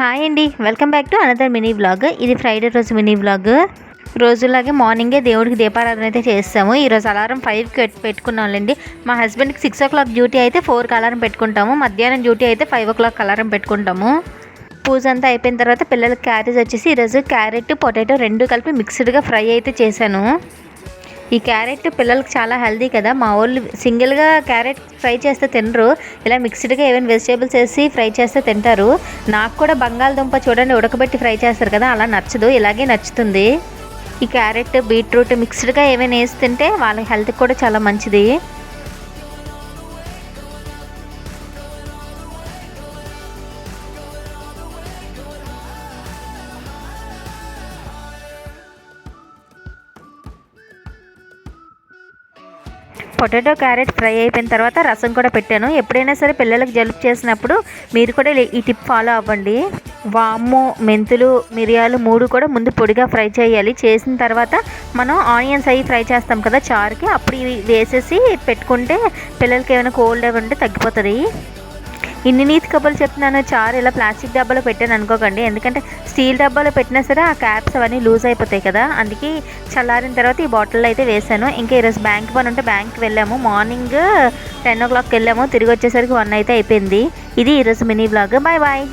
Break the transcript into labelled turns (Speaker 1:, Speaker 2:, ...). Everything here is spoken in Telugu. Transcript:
Speaker 1: హాయ్ అండి. Welcome back to another mini vlog. ఇది ఫ్రైడే రోజు మినీ వ్లాగ్. రోజులాగే మార్నింగే దేవుడికి దీపారాధన అయితే చేస్తాము. ఈరోజు అలారం 5కి పెట్టుకున్నాంలేండి. మా హస్బెండ్కి 6 o'clock డ్యూటీ అయితే 4కి అలారం పెట్టుకుంటాము. మధ్యాహ్నం డ్యూటీ అయితే 5 o'clock అలారం పెట్టుకుంటాము. పూజ అంతా అయిపోయిన తర్వాత పిల్లలకి క్యారేజ్ వచ్చేసి ఈరోజు క్యారెట్ పొటాటో రెండు కలిపి మిక్స్డ్గా ఫ్రై అయితే చేశాను. ఈ క్యారెట్ పిల్లలకి చాలా హెల్దీ కదా. మా వాళ్ళు సింగిల్గా క్యారెట్ ఫ్రై చేస్తే తినరు. ఇలా మిక్స్డ్గా ఏమైనా వెజిటేబుల్స్ వేసి ఫ్రై చేస్తే తింటారు. నాకు కూడా బంగాళదుంప చూడండి ఉడకబెట్టి ఫ్రై చేస్తారు కదా, అలా నచ్చదు, ఇలాగే నచ్చుతుంది. ఈ క్యారెట్ బీట్రూట్ మిక్స్డ్గా ఏమైనా వేసి తింటే వాళ్ళ హెల్త్కి కూడా చాలా మంచిది. పొటాటో క్యారెట్ ఫ్రై అయిపోయిన తర్వాత రసం కూడా పెట్టాను. ఎప్పుడైనా సరే పిల్లలకు జలుబు చేసినప్పుడు మీరు కూడా ఈ టిప్ ఫాలో అవ్వండి. వాము, మెంతులు, మిరియాలు 3 కూడా ముందు పొడిగా ఫ్రై చేయాలి. చేసిన తర్వాత మనం ఆనియన్స్ అవి ఫ్రై చేస్తాం కదా చారుకి, అప్పుడు ఇవి వేసేసి పెట్టుకుంటే పిల్లలకి ఏమైనా కోల్డ్ అవి ఉంటే తగ్గిపోతుంది. ఇన్ని నీతి కబుర్లు చెప్తున్నాను. చారు ఇలా ప్లాస్టిక్ డబ్బాలో పెట్టాను అనుకోకండి, ఎందుకంటే స్టీల్ డబ్బాలో పెట్టినా సరే ఆ క్యాప్స్ అవన్నీ లూజ్ అయిపోతాయి కదా, అందుకే చల్లారిన తర్వాత ఈ బాటిల్లో అయితే వేసాను. ఇంకా ఈరోజు బ్యాంక్ పని ఉంటే బ్యాంక్కి వెళ్ళాము. మార్నింగ్ 10 o'clock వెళ్ళాము, తిరిగి వచ్చేసరికి 1 అయితే అయిపోయింది. ఇది ఈరోజు మినీ వ్లాగ్. Bye bye.